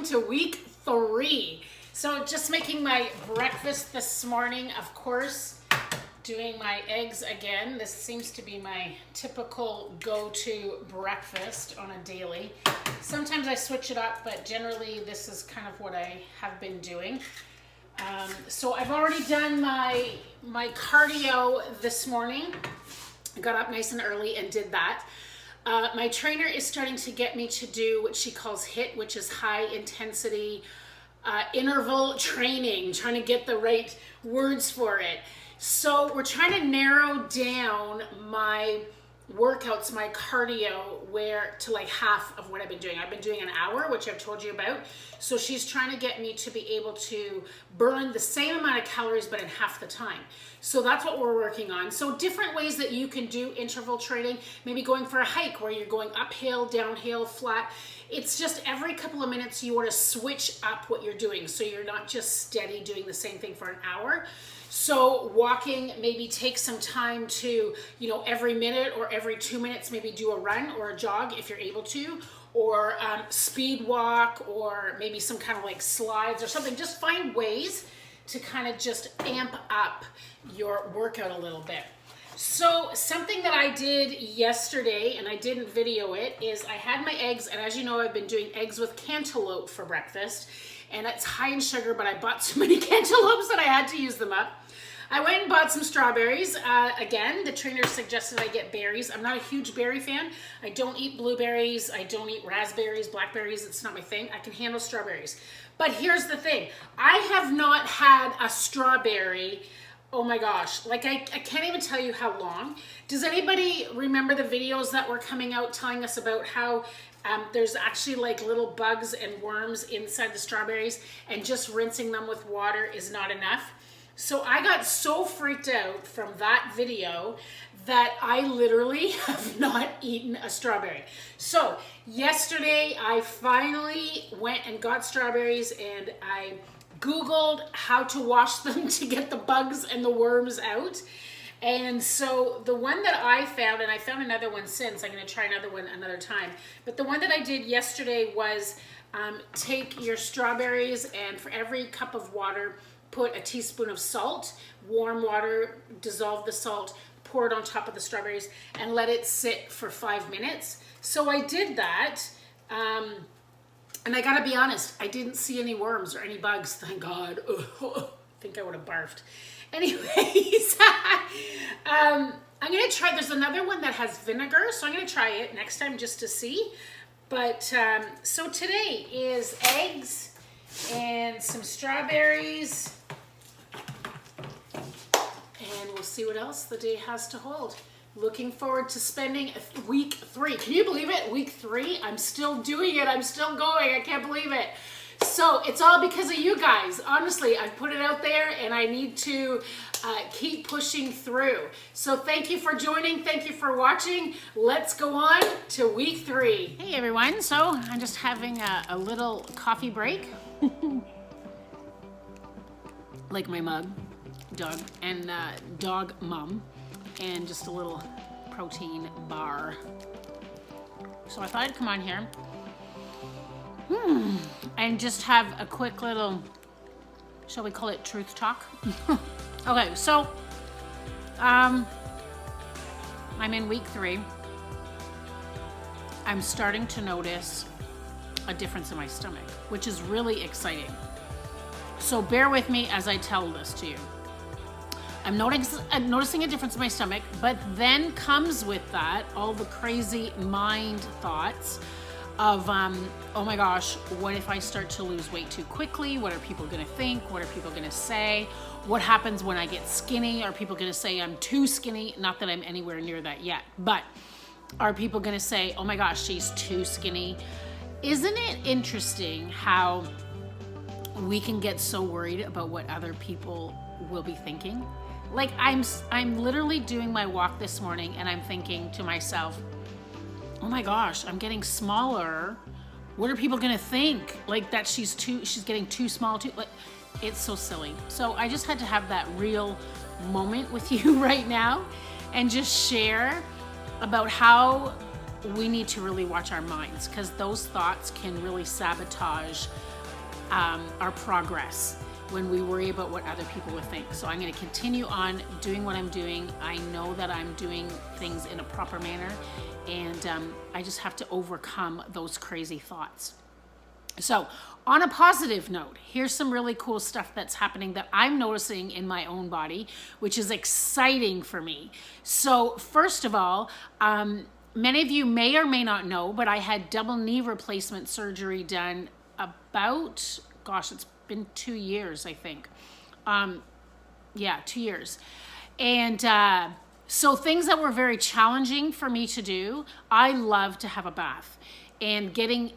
to week 3. So just making my breakfast this morning, of course, doing my eggs again. This seems to be my typical go-to breakfast on a daily. Sometimes I switch it up, but generally this is kind of what I have been doing. So I've already done my cardio this morning. I got up nice and early and did that. My trainer is starting to get me to do what she calls HIIT, which is high intensity interval training, trying to get the right words for it. So we're trying to narrow down my workouts, my cardio, to like half of what I've been doing. I've been doing an hour, which I've told you about. So she's trying to get me to be able to burn the same amount of calories, but in half the time. So that's what we're working on. So different ways that you can do interval training, maybe going for a hike where you're going uphill, downhill, flat. It's just every couple of minutes you want to switch up what you're doing. So you're not just steady doing the same thing for an hour. So walking, maybe take some time to, every minute or every 2 minutes, maybe do a run or a jog if you're able to, or speed walk, or maybe some kind of like slides or something. Just find ways to kind of just amp up your workout a little bit. So something that I did yesterday, and I didn't video it, is I had my eggs, and as you know, I've been doing eggs with cantaloupe for breakfast, and it's high in sugar, but I bought so many cantaloupes that I had to use them up. I went and bought some strawberries. Again, the trainer suggested I get berries. I'm not a huge berry fan. I don't eat blueberries. I don't eat raspberries, blackberries. It's not my thing. I can handle strawberries. But here's the thing. I have not had a strawberry, oh my gosh, like I can't even tell you how long. Does anybody remember the videos that were coming out telling us about how there's actually like little bugs and worms inside the strawberries, and just rinsing them with water is not enough? So I got so freaked out from that video that I literally have not eaten a strawberry. So yesterday I finally went and got strawberries, and I Googled how to wash them to get the bugs and the worms out. And so the one that I found, and I found another one since, I'm going to try another one another time, but the one that I did yesterday was take your strawberries, and for every cup of water, put a teaspoon of salt, warm water, dissolve the salt, pour it on top of the strawberries, and let it sit for 5 minutes. So I did that, and I gotta be honest, I didn't see any worms or any bugs, thank God. I think I would have barfed. Anyways, I'm gonna try, there's another one that has vinegar, so I'm gonna try it next time just to see. But, so today is eggs and some strawberries, and we'll see what else the day has to hold. Looking forward to spending week 3. Can you believe it? Week 3? I'm still doing it. I'm still going. I can't believe it. So it's all because of you guys. Honestly, I put it out there, and I need to keep pushing through. So thank you for joining. Thank you for watching. Let's go on to week 3. Hey everyone. So I'm just having a little coffee break. Like my mug, dog, and dog mom, and just a little protein bar. So I thought I'd come on here and just have a quick little, shall we call it truth talk? Okay, so I'm in week 3. I'm starting to notice a difference in my stomach, which is really exciting. So bear with me as I tell this to you. I'm noticing a difference in my stomach, but then comes with that all the crazy mind thoughts of, oh my gosh, what if I start to lose weight too quickly? What are people gonna think? What are people gonna say? What happens when I get skinny? Are people gonna say I'm too skinny? Not that I'm anywhere near that yet, but are people gonna say, oh my gosh, she's too skinny? Isn't it interesting how we can get so worried about what other people will be thinking? Like I'm literally doing my walk this morning, and I'm thinking to myself, oh my gosh, I'm getting smaller. What are people gonna think? Like that she's getting too small too. Like, it's so silly. So I just had to have that real moment with you right now and just share about how we need to really watch our minds, because those thoughts can really sabotage our progress when we worry about what other people will think. So I'm going to continue on doing what I'm doing. I know that I'm doing things in a proper manner, and I just have to overcome those crazy thoughts. So on a positive note, here's some really cool stuff that's happening that I'm noticing in my own body, which is exciting for me. So first of all, many of you may or may not know, but I had double knee replacement surgery done about, gosh, it's been 2 years, I think. Yeah, 2 years. And so things that were very challenging for me to do, I love to have a bath. And getting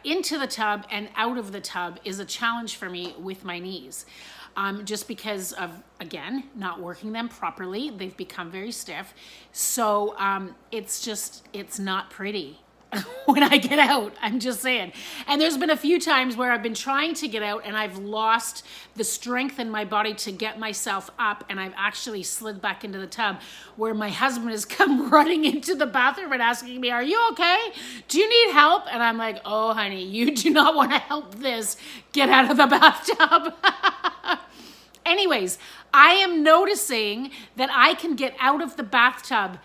into the tub and out of the tub is a challenge for me with my knees. Just because of, again, not working them properly. They've become very stiff. So it's not pretty when I get out, I'm just saying. And there's been a few times where I've been trying to get out and I've lost the strength in my body to get myself up, and I've actually slid back into the tub, where my husband has come running into the bathroom and asking me, "Are you okay? Do you need help?" And I'm like, "Oh, honey, you do not want to help this. Get out of the bathtub." Anyways, I am noticing that I can get out of the bathtub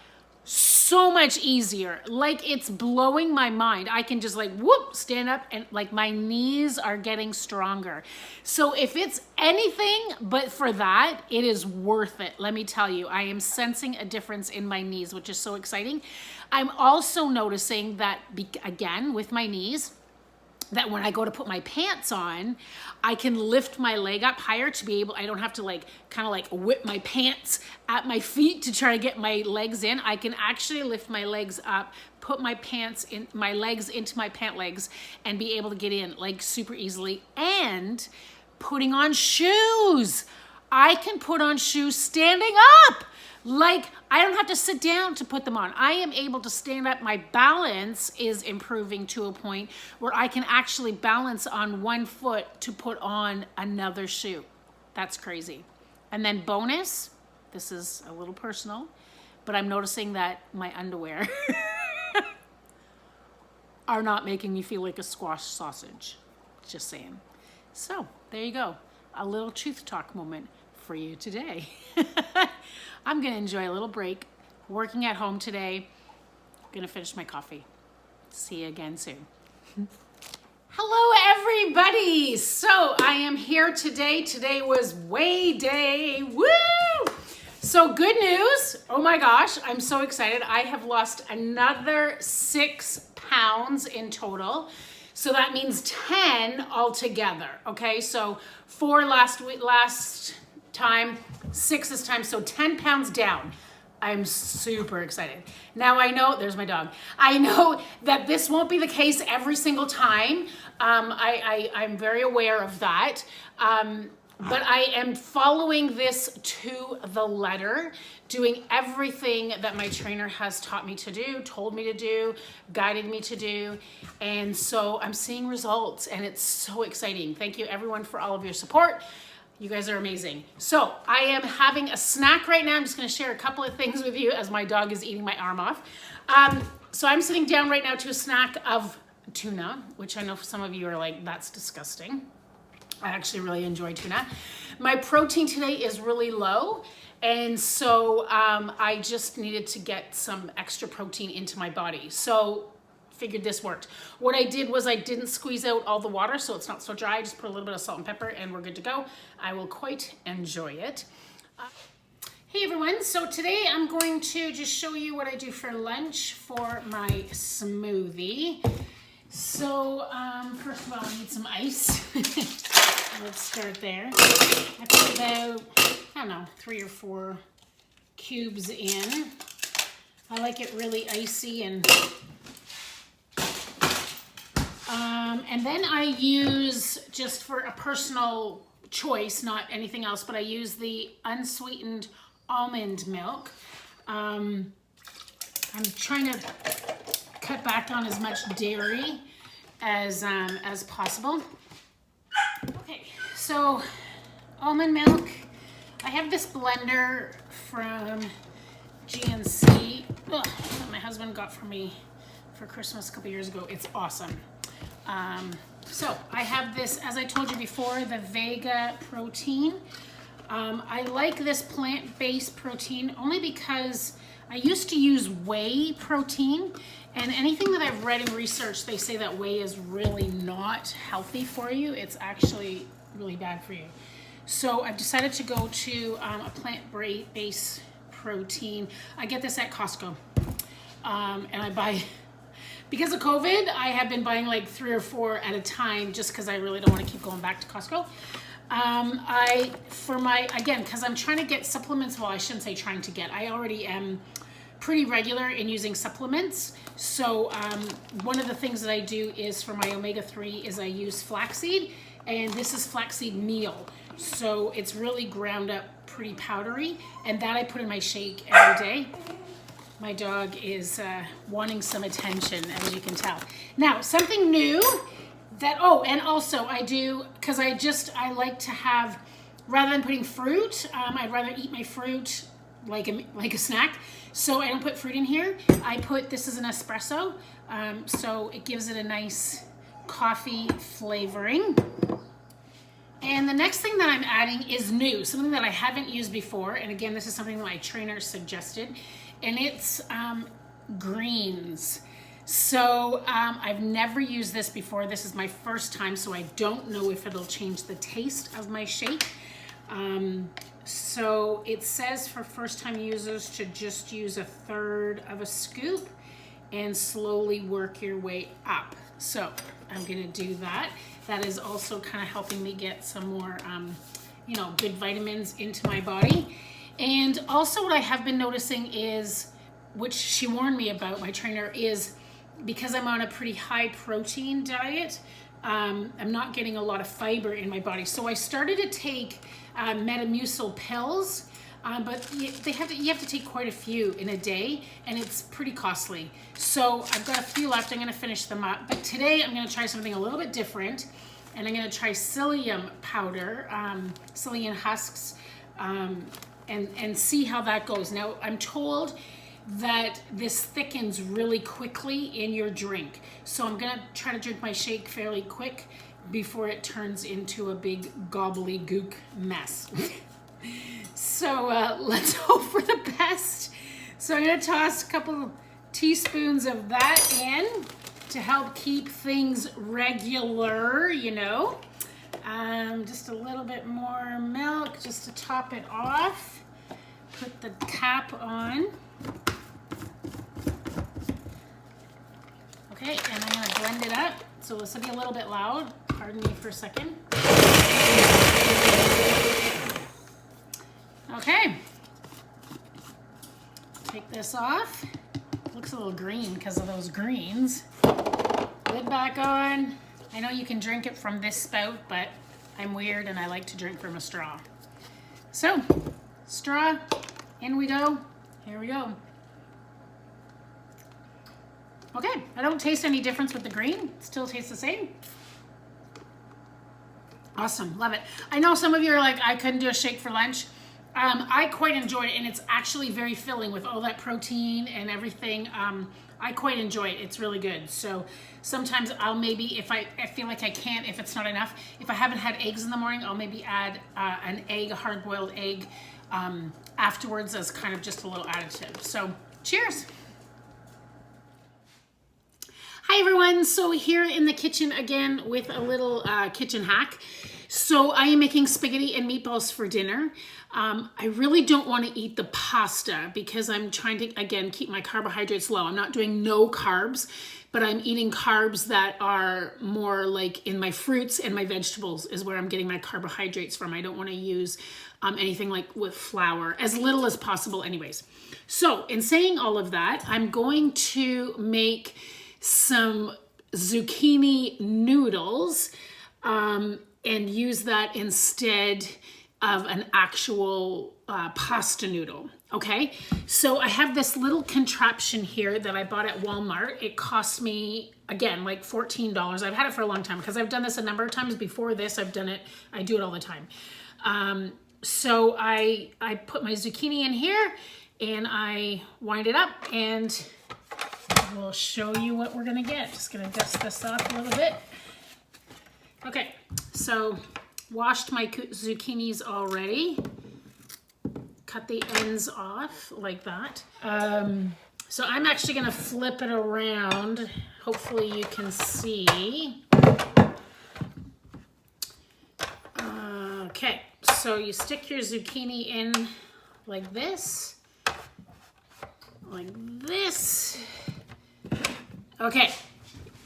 so much easier. Like, it's blowing my mind. I can just like, whoop, stand up, and like my knees are getting stronger. So if it's anything but for that, it is worth it. Let me tell you, I am sensing a difference in my knees, which is so exciting. I'm also noticing that, again, with my knees, that when I go to put my pants on, I can lift my leg up higher to be able, I don't have to like kind of like whip my pants at my feet to try to get my legs in. I can actually lift my legs up, put my pants in, my legs into my pant legs, and be able to get in like super easily. And putting on shoes. I can put on shoes standing up. Like, I don't have to sit down to put them on. I am able to stand up. My balance is improving to a point where I can actually balance on one foot to put on another shoe. That's crazy. And then bonus, this is a little personal, but I'm noticing that my underwear are not making me feel like a squash sausage. Just saying. So, there you go. A little truth talk moment for you today. I'm gonna enjoy a little break, working at home today. Gonna finish my coffee. See you again soon. Hello everybody. So I am here today. Today was weigh day. Woo! So good news. Oh my gosh, I'm so excited. I have lost another 6 pounds in total. So that means 10 altogether. Okay, so 4 last time, 6 this time, so 10 pounds down. I'm super excited. Now I know, there's my dog. I know that this won't be the case every single time. I'm very aware of that. But I am following this to the letter, doing everything that my trainer has taught me to do, told me to do, guided me to do. And so I'm seeing results, and it's so exciting. Thank you everyone for all of your support. You guys are amazing. So I am having a snack right now. I'm just gonna share a couple of things with you as my dog is eating my arm off. So I'm sitting down right now to a snack of tuna, which I know some of you are like, that's disgusting. I actually really enjoy tuna. My protein today is really low, and so I just needed to get some extra protein into my body. So figured this worked. What I did was I didn't squeeze out all the water, so it's not so dry. I just put a little bit of salt and pepper and we're good to go. I will quite enjoy it. Hey everyone, so today I'm going to just show you what I do for lunch for my smoothie. So first of all, I need some ice. Let's start there. I put about, I don't know, 3 or 4 cubes in. I like it really icy and then I use, just for a personal choice, not anything else, but I use the unsweetened almond milk. I'm trying to cut back on as much dairy as possible. Okay, so almond milk. I have this blender from GNC that my husband got for me for Christmas a couple years ago. It's awesome. So I have this, as I told you before, the Vega Protein. I like this plant-based protein only because I used to use whey protein, and anything that I've read and researched, they say that whey is really not healthy for you. It's actually really bad for you. So I've decided to go to a plant-based protein. I get this at Costco, and I buy, because of COVID, I have been buying like 3 or 4 at a time just because I really don't want to keep going back to Costco. Again, because I'm trying to get supplements, well, I shouldn't say trying to get, I already am pretty regular in using supplements. So one of the things that I do is for my omega-3 is I use flaxseed, and this is flaxseed meal. So it's really ground up pretty powdery, and that I put in my shake every day. My dog is wanting some attention, as you can tell. Now, something new that, oh, and also I do, because I like to have, rather than putting fruit, I'd rather eat my fruit like a snack. So I don't put fruit in here. I put, this is an espresso, so it gives it a nice coffee flavoring. And the next thing that I'm adding is new, something that I haven't used before. And again, this is something that my trainer suggested, and it's greens. So I've never used this before. This is my first time, so I don't know if it'll change the taste of my shake. So it says for first-time users to just use 1/3 of a scoop and slowly work your way up. So I'm gonna do that. That is also kind of helping me get some more, good vitamins into my body. And also what I have been noticing is, which she warned me about, my trainer, is because I'm on a pretty high protein diet, I'm not getting a lot of fiber in my body. So I started to take Metamucil pills, but you have to take quite a few in a day, and it's pretty costly. So I've got a few left. I'm going to finish them up. But today I'm going to try something a little bit different, and I'm going to try psyllium powder, psyllium husks, and see how that goes. Now, I'm told that this thickens really quickly in your drink. So I'm gonna try to drink my shake fairly quick before it turns into a big gobbledygook mess. So let's hope for the best. So I'm gonna toss a couple teaspoons of that in to help keep things regular, just a little bit more milk just to top it off. Put the cap on. Okay, and I'm going to blend it up. So this will be a little bit loud. Pardon me for a second. Okay. Take this off. Looks a little green because of those greens. Lid back on. I know you can drink it from this spout, but I'm weird and I like to drink from a straw. So, straw, in we go. Here we go. Okay, I don't taste any difference with the green. It still tastes the same. Awesome, love it. I know some of you are like, I couldn't do a shake for lunch. I quite enjoy it, and it's actually very filling with all that protein and everything. I quite enjoy it. It's really good. So sometimes I'll maybe, if I feel like I can't, if it's not enough, if I haven't had eggs in the morning, I'll maybe add an egg, a hard-boiled egg, afterwards as kind of just a little additive. So cheers. Hi everyone, so here in the kitchen again with a little kitchen hack. So I am making spaghetti and meatballs for dinner. I really don't want to eat the pasta because I'm trying to, again, keep my carbohydrates low. I'm not doing no carbs, but I'm eating carbs that are more like in my fruits and my vegetables is where I'm getting my carbohydrates from. I don't want to use anything like with flour, as little as possible anyways. So in saying all of that, I'm going to make some zucchini noodles and use that instead of an actual pasta noodle. Okay, so I have this little contraption here that I bought at Walmart. It cost me, again, like $14. I've had it for a long time because I've done this a number of times before this. I do it all the time. So I put my zucchini in here and I wind it up and we'll show you what we're gonna get. Just gonna dust this off a little bit. Okay, so washed my zucchinis already. Cut the ends off like that. So I'm actually gonna flip it around. Hopefully you can see. Okay, so you stick your zucchini in like this. Like this. Okay,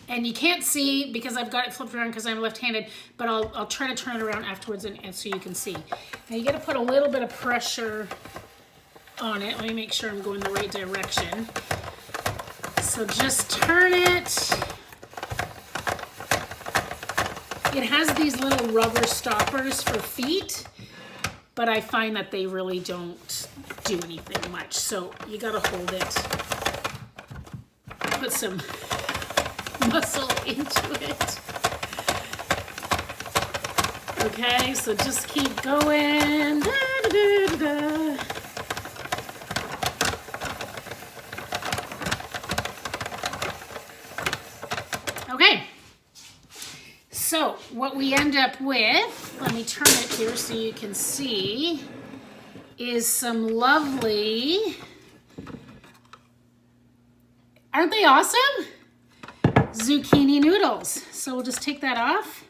and you can't see because I've got it flipped around because I'm left-handed, but I'll try to turn it around afterwards and so you can see. Now you gotta put a little bit of pressure on it. Let me make sure I'm going the right direction. So just turn it. It has these little rubber stoppers for feet, but I find that they really don't do anything much. So you gotta hold it. Put some muscle into it. Okay, so just keep going. Da, da, da, da. Okay, so what we end up with, let me turn it here so you can see, is some lovely, aren't they awesome? Zucchini noodles. So we'll just take that off.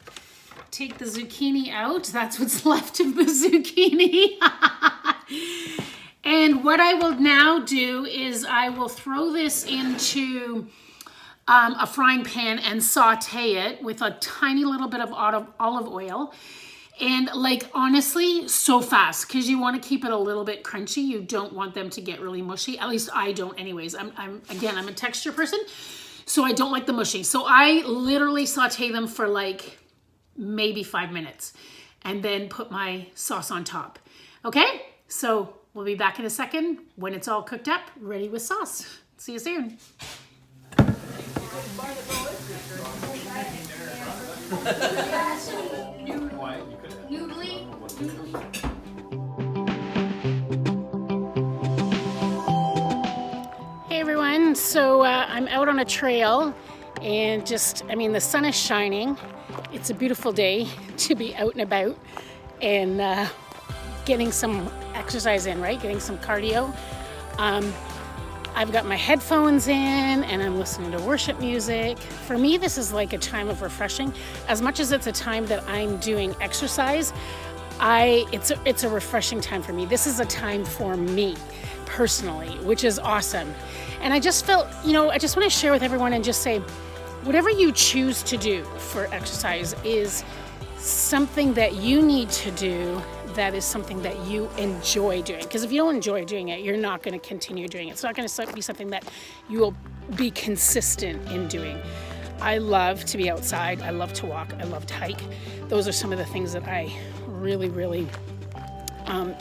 Take the zucchini out. That's what's left of the zucchini. And what I will now do is I will throw this into a frying pan and saute it with a tiny little bit of olive oil. And like, honestly, so fast, because you want to keep it a little bit crunchy. You don't want them to get really mushy. At least I don't anyways. I'm a texture person, so I don't like the mushy. So I literally saute them for like maybe 5 minutes and then put my sauce on top. Okay, so we'll be back in a second when it's all cooked up, ready with sauce. See you soon. Hey everyone, so I'm out on a trail and the sun is shining. It's a beautiful day to be out and about and getting some exercise in, right? Getting some cardio. I've got my headphones in and I'm listening to worship music. For me, this is like a time of refreshing. As much as it's a time that I'm doing exercise, it's a refreshing time for me. This is a time for me personally, which is awesome. And I just felt, I just want to share with everyone and just say, whatever you choose to do for exercise is something that you need to do, that is something that you enjoy doing. Because if you don't enjoy doing it, you're not going to continue doing it. It's not going to be something that you will be consistent in doing. I love to be outside. I love to walk. I love to hike. Those are some of the things that I really, really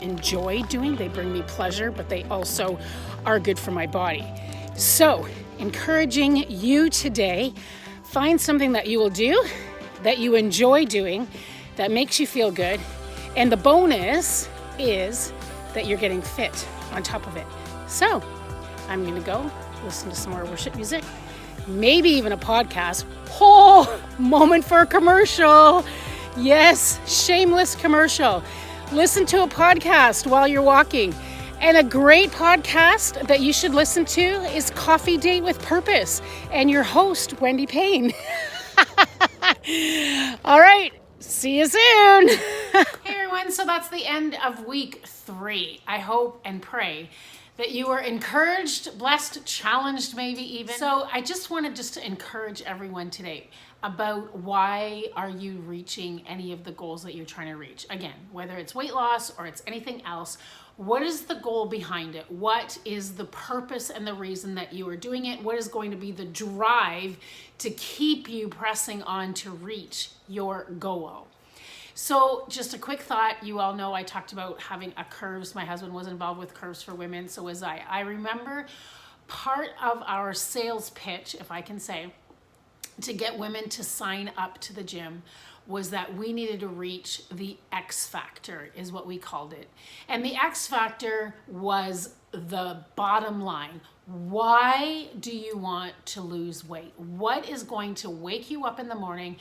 enjoy doing. They bring me pleasure, but they also are good for my body. So, encouraging you today, find something that you will do, that you enjoy doing, that makes you feel good. And the bonus is that you're getting fit on top of it. So I'm going to go listen to some more worship music, maybe even a podcast. Oh, moment for a commercial. Yes, shameless commercial. Listen to a podcast while you're walking. And a great podcast that you should listen to is Coffee Date with Purpose and your host, Wendy Payne. All right, see you soon. Hey everyone, so that's the end of week 3. I hope and pray that you are encouraged, blessed, challenged maybe even. So I just wanted to encourage everyone today about why are you reaching any of the goals that you're trying to reach. Again, whether it's weight loss or it's anything else, what is the goal behind it? What is the purpose and the reason that you are doing it? What is going to be the drive to keep you pressing on to reach your goal? So just a quick thought, you all know I talked about having a curves. My husband was involved with Curves for Women, so was I. I remember part of our sales pitch, if I can say, to get women to sign up to the gym was that we needed to reach the X factor, is what we called it. And the X factor was the bottom line. Why do you want to lose weight? What is going to wake you up in the morning,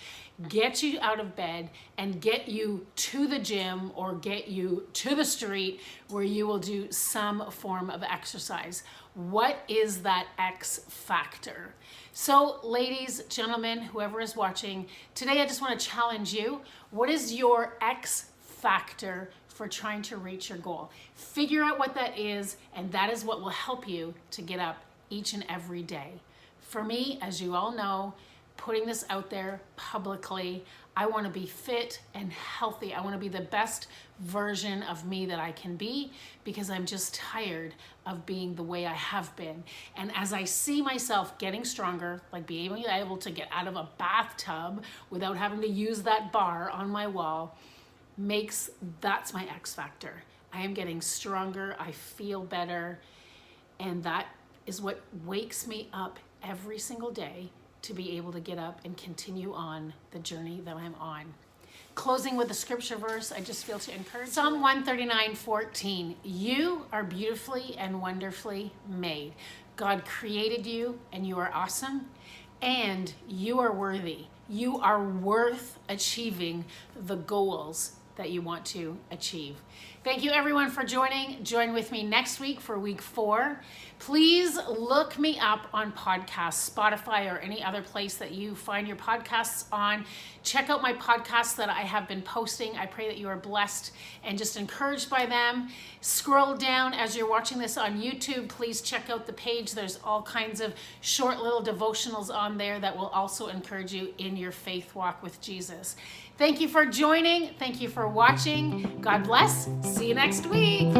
get you out of bed, and get you to the gym or get you to the street where you will do some form of exercise? What is that X factor? So ladies, gentlemen, whoever is watching, today I just want to challenge you. What is your X factor for trying to reach your goal? Figure out what that is, and that is what will help you to get up each and every day. For me, as you all know, putting this out there publicly, I want to be fit and healthy. I want to be the best version of me that I can be, because I'm just tired of being the way I have been. And as I see myself getting stronger, like being able to get out of a bathtub without having to use that bar on my wall, that's my X factor. I am getting stronger, I feel better, and that is what wakes me up every single day to be able to get up and continue on the journey that I'm on. Closing with a scripture verse, I just feel to encourage Psalm 139:14. You are beautifully and wonderfully made. God created you, and you are awesome, and you are worthy. You are worth achieving the goals that you want to achieve. Thank you everyone for joining. Join with me next week for week 4. Please look me up on podcasts, Spotify, or any other place that you find your podcasts on. Check out my podcasts that I have been posting. I pray that you are blessed and just encouraged by them. Scroll down as you're watching this on YouTube. Please check out the page. There's all kinds of short little devotionals on there that will also encourage you in your faith walk with Jesus. Thank you for joining. Thank you for watching. God bless. See you next week.